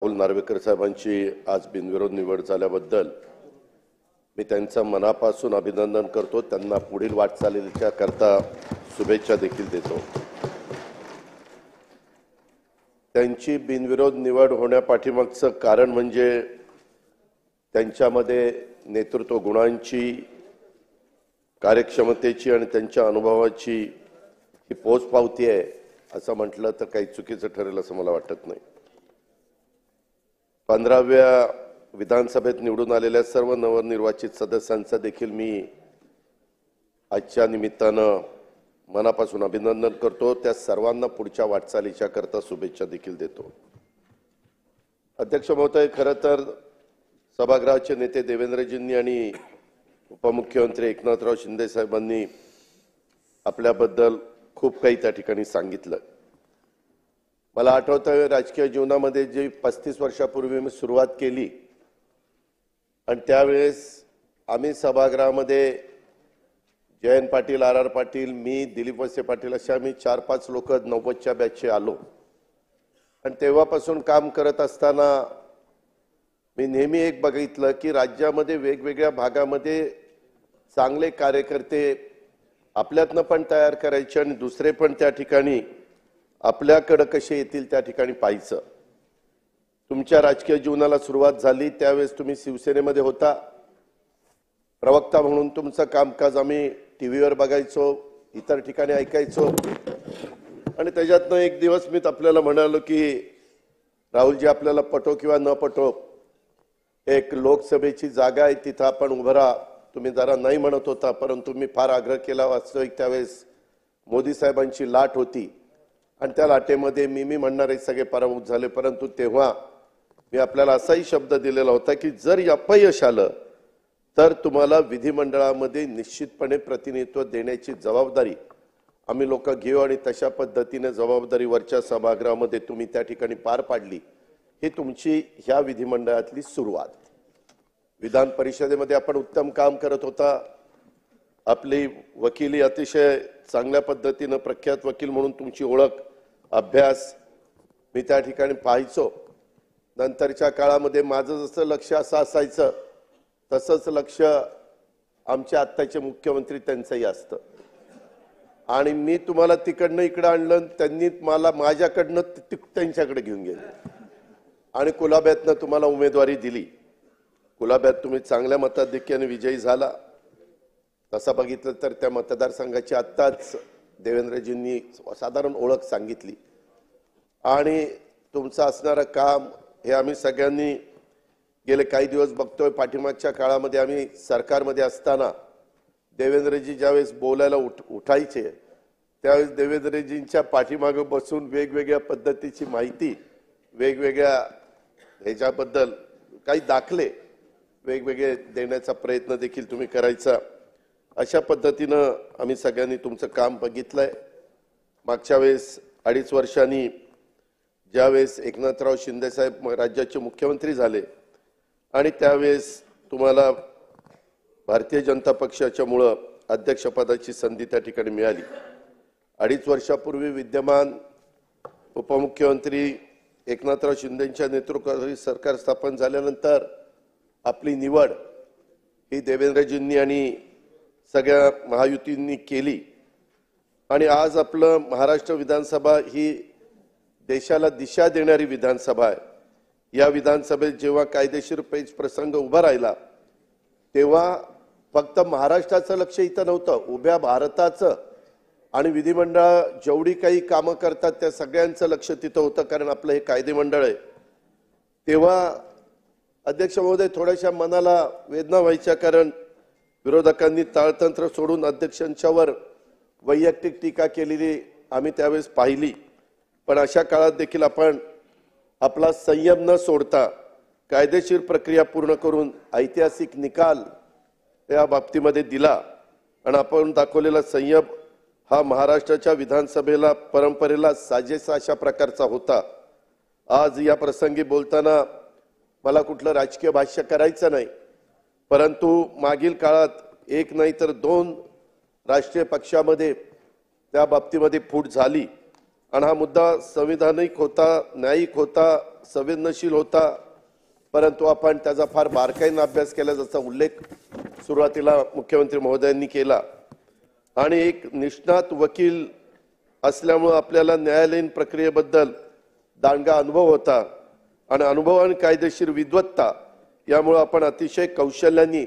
राहुल नार्वेकर साहेबांची आज बिनविरोध निवड झाल्याबद्दल मी त्यांचं मनापासून अभिनंदन करतो। त्यांना पुढील वाटचालीच्या करता शुभेच्छा देखील देतो। त्यांची बिनविरोध निवड होण्यापाठीमागचं कारण म्हणजे त्यांच्यामध्ये नेतृत्व गुणांची, कार्यक्षमतेची आणि त्यांच्या अनुभवाची ही पोचपावती आहे असं म्हटलं तर काही चुकीचं ठरेल असं मला वाटत नाही। 15व्या विधानसभेत निवडून आलेल्या सर्व नवनिर्वाचित सदस्यांचा देखील मी आजच्या निमित्तानं मनापासून अभिनंदन करतो। त्या सर्वांना पुढच्या वाटचालीच्या करता शुभेच्छा देखील देतो। अध्यक्ष महोदय, खरं तर सभागृहाचे नेते देवेंद्रजींनी आणि उपमुख्यमंत्री एकनाथराव शिंदे साहेबांनी आपल्याबद्दल खूप काही त्या ठिकाणी सांगितलं। मला आठवतं राजकीय जीवनामध्ये जी 35 वर्षापूर्वी मी सुरुवात केली आणि त्यावेळेस आम्ही सभागृहामध्ये जयंत पाटील, आर पाटील, मी, दिलीप वळसे पाटील असे आम्ही 4-5 लोक 90च्या बॅचचे आलो आणि तेव्हापासून काम करत असताना मी नेहमी एक बघितलं की राज्यामध्ये वेगवेगळ्या भागामध्ये चांगले कार्यकर्ते आपल्यातनं पण तयार करायचे आणि दुसरे पण त्या ठिकाणी आपल्याकडे कसे येतील त्या ठिकाणी पाहायचं। तुमच्या राजकीय जीवनाला सुरुवात झाली त्यावेळेस तुम्ही शिवसेनेमध्ये होता। प्रवक्ता म्हणून तुमचं कामकाज आम्ही टीव्हीवर बघायचो, इतर ठिकाणी ऐकायचो आणि त्याच्यातनं एक दिवस मी आपल्याला म्हणालो की राहुलजी, आपल्याला पटो किंवा न पटो, एक लोकसभेची जागा आहे, तिथं आपण उभं राहा। तुम्ही जरा नाही म्हणत होता, परंतु मी फार आग्रह केला। वास्तविक त्यावेळेस मोदी साहेबांची लाट होती आणि त्या लाटेमध्ये मी म्हणणारे सगळे पराभूत झाले। परंतु तेव्हा मी आपल्याला असाही शब्द दिलेला होता की जर अपयश आलं तर तुम्हाला विधिमंडळामध्ये निश्चितपणे प्रतिनिधित्व देण्याची जबाबदारी आम्ही लोक घेऊ आणि तशा पद्धतीने जबाबदारी वरच्या सभागृहामध्ये तुम्ही त्या ठिकाणी पार पाडली। ही तुमची ह्या विधिमंडळातली सुरुवात। विधान परिषदेमध्ये आपण उत्तम काम करत होता। आपली वकिली अतिशय चांगल्या पद्धतीने प्रख्यात वकील म्हणून तुमची ओळख, अभ्यास मी त्या ठिकाणी पाहायचो। नंतरच्या काळामध्ये माझं जसं लक्ष असं असायचं तसंच लक्ष आमचे आत्ताचे मुख्यमंत्री त्यांचंही असतं आणि मी तुम्हाला तिकडनं इकडे आणलं, त्यांनी मला माझ्याकडनं त्यांच्याकडे घेऊन गेले आणि कुलाब्यातनं तुम्हाला उमेदवारी दिली। कुलाब्यात तुम्ही चांगल्या मताधिक्याने विजयी झाला। तसं बघितलं तर त्या मतदारसंघाची आत्ताच देवेंद्रजींनी साधारण ओळख सांगितली आणि तुमचं असणारं काम हे आम्ही सगळ्यांनी गेले काही दिवस बघतोय। पाठीमागच्या काळामध्ये आम्ही सरकारमध्ये असताना देवेंद्रजी ज्यावेळेस बोलायला उठायचे त्यावेळेस देवेंद्रजींच्या पाठीमागे बसून वेगवेगळ्या पद्धतीची माहिती, वेगवेगळ्या ह्याच्याबद्दल काही दाखले वेगवेगळे देण्याचा प्रयत्न देखील तुम्ही करायचा। अशा पद्धतीनं आम्ही सगळ्यांनी तुमचं काम बघितलंय। मागच्या वेळेस 2.5 वर्षांनी ज्यावेळेस एकनाथराव शिंदे साहेब राज्याचे मुख्यमंत्री झाले आणि त्यावेळेस तुम्हाला भारतीय जनता पक्षाच्यामुळं अध्यक्षपदाची संधी त्या ठिकाणी मिळाली। 2.5 वर्षापूर्वी विद्यमान उपमुख्यमंत्री एकनाथराव शिंदेंच्या नेतृत्वाखाली सरकार स्थापन झाल्यानंतर आपली निवड ही देवेंद्रजींनी आणि सगळ्या महायुतींनी केली आणि आज आपलं महाराष्ट्र विधानसभा ही देशाला दिशा देणारी विधानसभा आहे। या विधानसभेत जेव्हा कायदेशीर पेच प्रसंग उभा राहिला तेव्हा फक्त महाराष्ट्राचं लक्ष इथं नव्हतं, उभ्या भारताचं आणि विधिमंडळ जेवढी काही कामं करतात त्या सगळ्यांचं लक्ष तिथं होतं, कारण आपलं हे कायदे मंडळ आहे। तेव्हा अध्यक्ष महोदय, थोड्याशा मनाला वेदना व्हायच्या, कारण विरोधकांनी ताळतंत्र सोडून अध्यक्षांच्यावर वैयक्तिक टीका केलेली आम्ही त्यावेळेस पाहिली। पण अशा काळात देखील आपण आपला संयम न सोडता कायदेशीर प्रक्रिया पूर्ण करून ऐतिहासिक निकाल या बाबतीमध्ये दिला आणि आपण दाखवलेला संयम हा महाराष्ट्राच्या विधानसभेला परंपरेला साजेसा अशा प्रकारचा होता। आज या प्रसंगी बोलताना मला कुठलं राजकीय भाष्य करायचं नाही, परंतु मागील काळात एक नाही तर 2 राष्ट्रीय पक्षामध्ये त्या बाबतीमध्ये फूट झाली आणि हा मुद्दा संविधानिक होता, न्यायिक होता, संवेदनशील होता, परंतु आपण त्याचा फार बारकाईने अभ्यास केला, जसा उल्लेख सुरुवातीला मुख्यमंत्री महोदयांनी केला। आणि एक निष्णात वकील असल्यामुळे आपल्याला न्यायालयीन प्रक्रियेबद्दल दांडगा अनुभव होता आणि अनुभव आणि कायदेशीर विद्वत्ता यामुळे आपण अतिशय कौशल्याने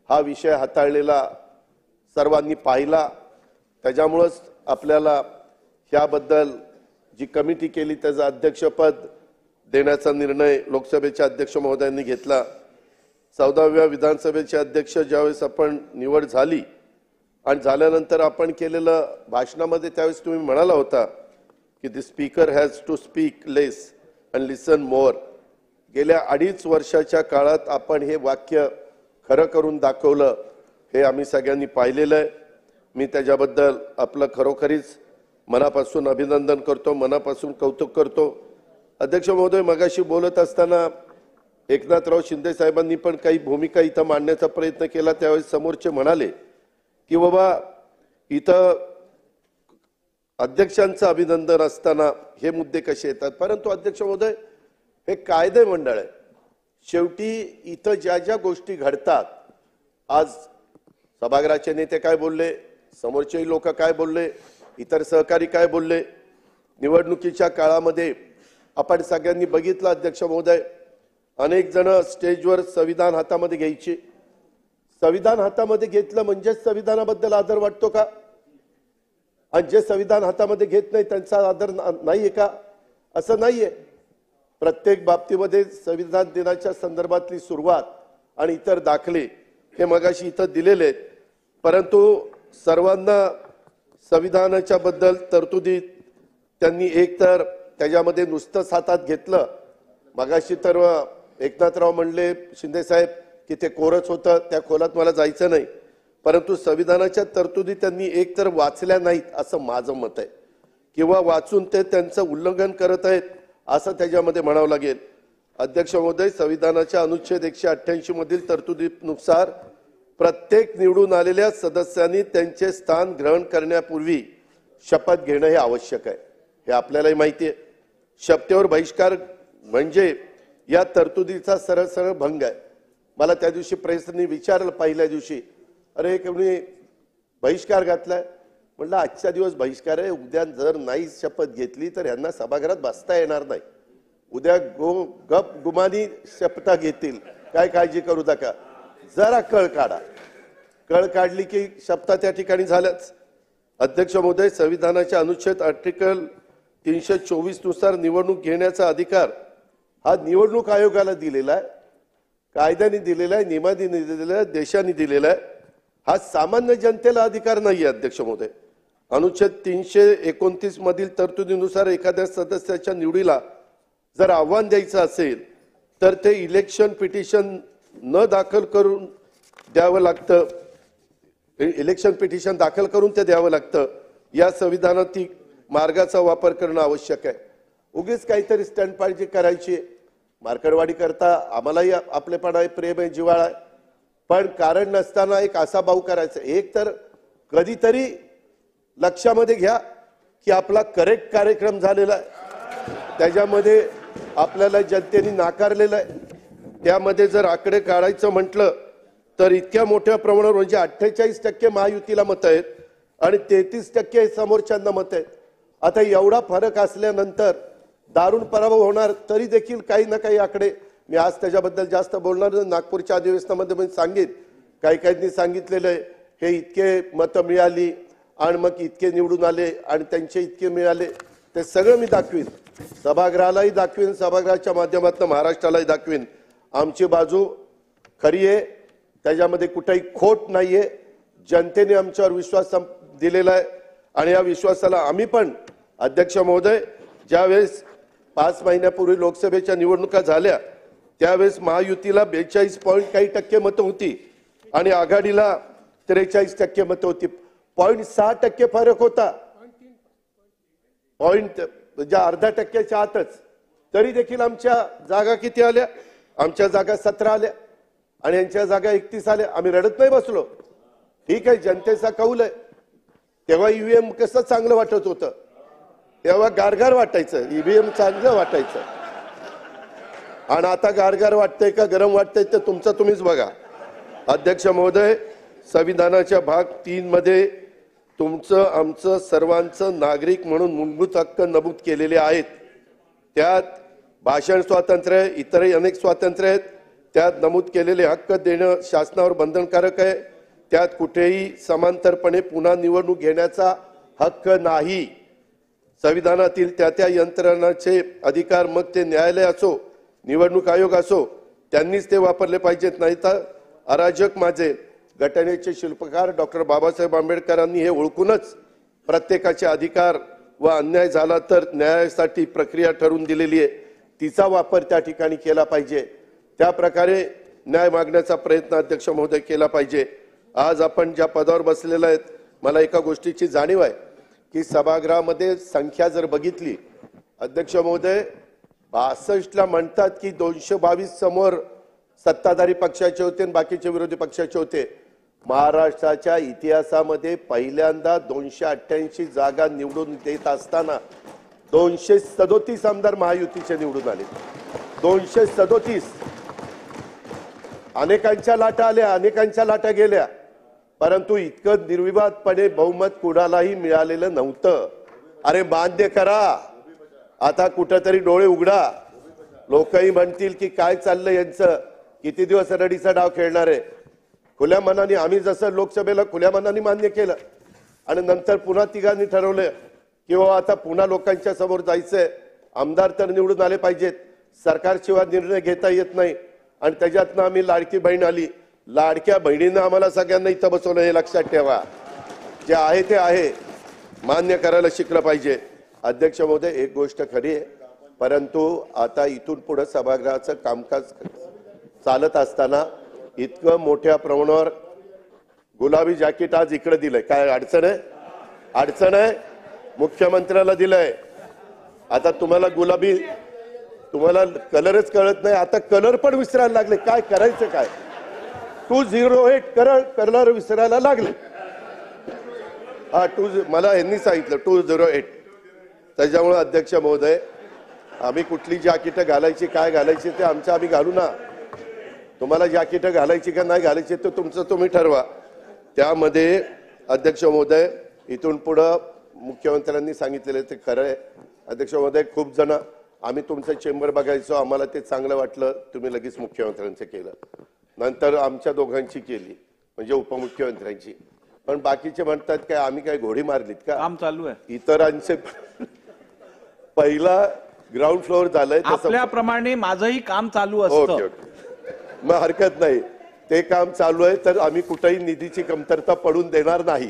हा विषय हाताळलेला सर्वांनी पाहिला। त्याच्यामुळेच आपल्याला याबद्दल जी कमिटी केली त्याचं अध्यक्षपद देण्याचा निर्णय लोकसभेच्या अध्यक्ष महोदयांनी घेतला। 14व्या विधानसभेचे अध्यक्ष ज्यावेळेस आपण निवड झाली आणि झाल्यानंतर आपण केलेलं भाषणामध्ये त्यावेळेस तुम्ही म्हणाला होता की the speaker has to speak less and listen more. गेल्या 2.5 वर्षाच्या काळात आपण हे वाक्य खरं करून दाखवलं, हे आम्ही सगळ्यांनी पाहिलेलं आहे। मी त्याच्याबद्दल आपलं खरोखरीच मनापासून अभिनंदन करतो, मनापासून कौतुक करतो। अध्यक्ष महोदय, मगाशी बोलत असताना एकनाथराव शिंदे साहेबांनी पण काही भूमिका इथं मांडण्याचा प्रयत्न केला। त्यावेळेस समोरचे म्हणाले की बाबा इथं अध्यक्षांचं अभिनंदन असताना हे मुद्दे कसे येतात, परंतु अध्यक्ष महोदय हे कायदे मंडळ आहे। शेवटी इथं ज्या ज्या गोष्टी घडतात, आज सभागृहाचे नेते काय बोलले, समोरचे लोक काय बोलले, इतर सहकारी काय बोलले, निवडणुकीच्या काळामध्ये आपण सगळ्यांनी बघितलं अध्यक्ष महोदय, अनेक जण स्टेजवर संविधान हातामध्ये घ्यायचे। संविधान हातामध्ये घेतलं म्हणजे संविधानाबद्दल आदर वाटतो का? आणि जे संविधान हातामध्ये घेत नाही त्यांचा आदर नाहीये का? असं नाहीये। प्रत्येक बाबतीमध्ये संविधान दिनाच्या संदर्भातली सुरुवात आणि इतर दाखले हे मगाशी इथं दिलेले आहेत, परंतु सर्वांना संविधानाच्या बद्दल तरतुदी त्यांनी एकतर त्याच्यामध्ये नुसतंच हातात घेतलं। मगाशी तर एकनाथराव म्हणले शिंदे साहेब की ते कोरच होतं, त्या खोलात मला जायचं नाही, परंतु संविधानाच्या तरतुदी त्यांनी एकतर वाचल्या नाहीत असं माझं मत आहे, किंवा वाचून ते त्यांचं उल्लंघन करत आहेत असं त्याच्यामध्ये म्हणावं लागेल। अध्यक्ष महोदय, संविधानाच्या अनुच्छेद 188 मधील तरतुदीनुसार प्रत्येक निवडून आलेल्या सदस्यांनी त्यांचे स्थान ग्रहण करण्यापूर्वी शपथ घेणं हे आवश्यक आहे, हे आपल्यालाही माहिती आहे। शपथेवर बहिष्कार म्हणजे या तरतुदीचा सरळ सरळ भंग आहे। मला त्या दिवशी प्रेसने विचारलं पहिल्या दिवशी, अरे कोणी बहिष्कार घातलाय? म्हटलं आजच्या दिवस बहिष्कार आहे, उद्या जर नाही शपथ घेतली तर यांना सभागृहात बसता येणार नाही। उद्या गप गुमानी शपथा घेतील, काय काळजी करू नका, जरा कळ काढा। कळ काढली की शपथा त्या ठिकाणी झाल्याच। अध्यक्ष महोदय, संविधानाच्या अनुच्छेद आर्टिकल 324 नुसार निवडणूक घेण्याचा अधिकार हा निवडणूक आयोगाला दिलेला आहे, कायद्याने दिलेला आहे, नियमाने दिलेला आहे, देशाने दिलेला आहे। हा सामान्य जनतेला अधिकार नाही आहे। अध्यक्ष महोदय, अनुच्छेद 329 मधील तरतुदीनुसार एखाद्या सदस्याच्या निवडीला जर आव्हान द्यायचं असेल तर ते इलेक्शन पिटिशन न दाखल करून द्यावं लागतं, इलेक्शन पिटिशन दाखल करून ते द्यावं लागतं। या संविधानातील मार्गाचा वापर करणं आवश्यक आहे। उगीच काहीतरी स्टंटबाजी करायची, मार्कडवाडी करता आम्हालाही आपलेपणा आहे, प्रेम आहे, जिव्हाळा आहे, पण कारण नसताना एक असा भाऊ करायचा। एक तर कधीतरी लक्षामध्ये घ्या की आपला करेक्ट कार्यक्रम झालेला आहे, त्याच्यामध्ये आपल्याला जनतेने नाकारलेलं आहे। त्यामध्ये जर आकडे काढायचं म्हटलं तर इतक्या मोठ्या प्रमाणावर म्हणजे 48% महायुतीला मत आहेत आणि 33% समोरच्यांना मत आहेत। आता एवढा फरक असल्यानंतर दारुण पराभव होणार, तरी देखील काही ना काही आकडे, मी आज त्याच्याबद्दल जास्त बोलणार नाही, नागपूरच्या अधिवेशनामध्ये मी सांगेन, काही काहींनी सांगितलेलं आहे हे इतके मतं मिळाली आणि मग इतके निवडून आले आणि त्यांचे इतके मिळाले, ते सगळं मी दाखवीन, सभागृहालाही दाखवीन, सभागृहाच्या माध्यमातून महाराष्ट्रालाही दाखवीन। आमची बाजू खरी आहे, त्याच्यामध्ये कुठेही खोट नाहीये। जनतेने आमच्यावर विश्वास दिलेला आहे आणि या विश्वासाला आम्ही पण, अध्यक्ष महोदय, ज्यावेळेस 5 महिन्यापूर्वी लोकसभेच्या निवडणुका झाल्या त्यावेळेस महायुतीला 42 पॉइंट काही टक्के मतं होती आणि आघाडीला 43% मतं होती। 0.6% फरक होता, पॉइंट म्हणजे अर्धा टक्क्याच्या आतच, तरी देखील आमच्या जागा किती आल्या? आमच्या जागा 17 आल्या आणि यांच्या जागा 31 आल्या। आम्ही रडत नाही बसलो, ठीक आहे, जनतेचा कौल आहे। तेव्हा ईव्हीएम कसं चांगलं वाटत होतं, तेव्हा गारगार वाटायचं, ईव्हीएम चांगलं वाटायचं, आणि आता गारगार वाटतंय का गरम वाटतंय ते तुमचं तुम्हीच बघा. अध्यक्ष महोदय, संविधानाच्या भाग 3 मध्ये तुमचं आमचं सर्वांचं नागरिक म्हणून मूलभूत हक्क नमूद केलेले आहेत. त्यात भाषण स्वातंत्र्य, इतरही अनेक स्वातंत्र्य आहेत. त्यात नमूद केलेले हक्क देणं शासनावर बंधनकारक आहे. त्यात कुठेही समांतरपणे पुन्हा निवडणूक घेण्याचा हक्क नाही. संविधानातील त्या यंत्रणाचे अधिकार, मग ते न्यायालय असो, निवडणूक आयोग असो, त्यांनीच ते वापरले पाहिजेत. नाही तर अराजक माझे घटनेचे शिल्पकार डॉक्टर बाबासाहेब आंबेडकरांनी हे ओळखूनच प्रत्येकाचे अधिकार व अन्याय झाला तर न्यायासाठी प्रक्रिया ठरवून दिलेली आहे, तिचा वापर त्या ठिकाणी केला पाहिजे. त्या प्रकारे न्याय मागण्याचा प्रयत्न अध्यक्ष महोदय केला पाहिजे. आज आपण ज्या पदावर बसलेला आहेत, मला एका गोष्टीची जाणीव आहे की सभागृहामध्ये संख्या जर बघितली, अध्यक्ष महोदय 62ला म्हणतात की 222 समोर सत्ताधारी पक्षाचे होते आणि बाकीचे विरोधी पक्षाचे होते. महाराष्ट्राच्या इतिहासामध्ये पहिल्यांदा 288 जागा निवडून देत असताना 237 आमदार महायुतीचे निवडून आले. 237. अनेकांच्या लाटा आल्या, अनेकांच्या लाटा गेल्या, परंतु इतकं निर्विवादपणे बहुमत कुणालाही मिळालेलं नव्हतं. अरे मान्य करा, आता कुठंतरी डोळे उघडा. लोकही म्हणतील की काय चाललंय यांचं, किती दिवस रडीचा डाव खेळणार आहे. खुल्या मनाने आम्ही जसं लोकसभेला खुल्या मनाने मान्य केलं आणि नंतर पुन्हा तिघांनी ठरवलं की आता पुन्हा लोकांच्या समोर जायचंय. आमदार तर निवडून आले पाहिजेत, सरकारशिवाय निर्णय घेता येत नाही. आणि त्याच्यातनं आम्ही लाडकी बहीण आली. लाडक्या बहिणीनं आम्हाला सगळ्यांना इथं बसवलं, हे लक्षात ठेवा. जे आहे ते आहे, मान्य करायला शिकलं पाहिजे. अध्यक्ष महोदय, एक गोष्ट खरी आहे, परंतु आता इथून पुढे सभागृहाचं कामकाज चालत असताना इतकं मोठ्या प्रमाणावर गुलाबी जॅकेट आज इकडे दिलंय, काय अडचण आहे? अडचण आहे? मुख्यमंत्र्याला दिलंय. आता तुम्हाला तुम्हाला कलरच कळत नाही, आता कलर पण विसरायला लागले. काय करायचं काय? 208 कलर विसरायला लागले. मला यांनी सांगितलं 208. त्याच्यामुळे अध्यक्ष महोदय, आम्ही कुठली जॅकेट घालायची, काय घालायची ते आमचं आम्ही घालू ना. तुम्हाला जॅकेट घालायची का नाही घालायची ते तुमचं तुम्ही ठरवा. त्यामध्ये अध्यक्ष महोदय, इथून पुढं मुख्यमंत्र्यांनी सांगितलेलं ते खरं आहे. अध्यक्ष महोदय, खूप जण आम्ही तुमचं चेंबर बघायचो, आम्हाला ते चांगलं वाटलं, तुम्ही लगेच मुख्यमंत्र्यांचं केलं. नंतर आमच्या दोघांची केली, म्हणजे उपमुख्यमंत्र्यांची. पण बाकीचे म्हणतात काय आम्ही काय घोडी मारलीत का? काम चालू आहे इतरांचे. पहिला ग्राउंड फ्लोअर झालंय, आपल्याप्रमाणे माझंही काम चालू असतं. ओके, मग हरकत नाही. ते काम चालू आहे तर आम्ही कुठेही निधीची कमतरता पडून देणार नाही.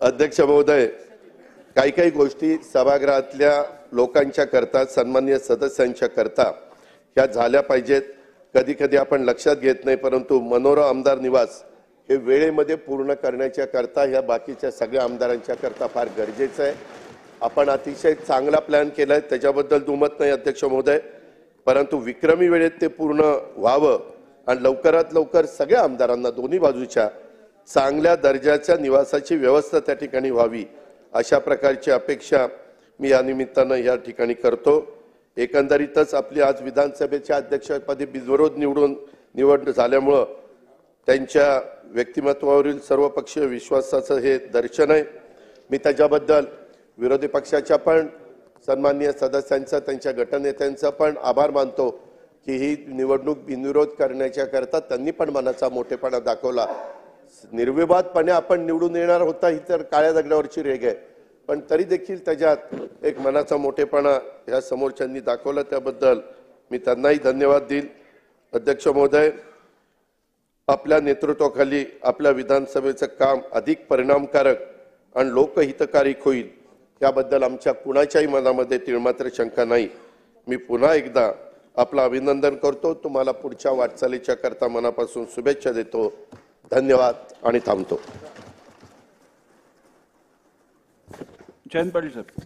अध्यक्ष महोदय, काही काही गोष्टी सभागृहातल्या लोकांच्या करता, सन्माननीय सदस्यांच्या करता ह्या झाल्या पाहिजेत. कधी कधी आपण लक्षात घेत नाही, परंतु मनोरा आमदार निवास हे वेळेमध्ये पूर्ण करण्याच्या करता ह्या बाकीच्या सगळ्या आमदारांच्या करता फार गरजेचं आहे. आपण अतिशय चांगला प्लॅन केलाय, त्याच्याबद्दल दुमत नाही अध्यक्ष महोदय, परंतु विक्रमी वेळेत ते पूर्ण व्हावं आणि लवकरात लवकर सगळ्या आमदारांना दोन्ही बाजूच्या चांगल्या दर्जाच्या निवासाची व्यवस्था त्या ठिकाणी व्हावी, अशा प्रकारची अपेक्षा मी या निमित्तानं या ठिकाणी करतो. एकंदरीतच आपली आज विधानसभेच्या अध्यक्षपदी बिनविरोध निवड झाल्यामुळं त्यांच्या व्यक्तिमत्वावरील सर्वपक्षीय विश्वासाचं हे दर्शन आहे. मी त्याच्याबद्दल विरोधी पक्षाच्या पण सन्माननीय सदस्यांचा, त्यांच्या गटनेत्यांचा पण आभार मानतो की ही निवडणूक बिनविरोध करण्याच्या करता त्यांनी पण मनाचा मोठेपणा दाखवला. निर्विवादपणे आपण निवडून येणार होता ही तर काळ्या दगडावरची रेघ आहे, पण तरी देखील त्याच्यात एक मनाचा मोठेपणा ह्या समोरच्यांनी दाखवला, त्याबद्दल मी त्यांनाही धन्यवाद देईल. अध्यक्ष महोदय, आपल्या नेतृत्वाखाली आपल्या विधानसभेचं काम अधिक परिणामकारक आणि लोकहितकारी होईल याबद्दल आमच्या कुणाच्याही मनामध्ये तिळमात्र शंका नाही. मी पुन्हा एकदा आपलं अभिनंदन करतो. तुम्हाला पुढच्या वाटचालीच्या करता मनापासून शुभेच्छा देतो. धन्यवाद आणि थांबतो. जयंत पाटील साहेब.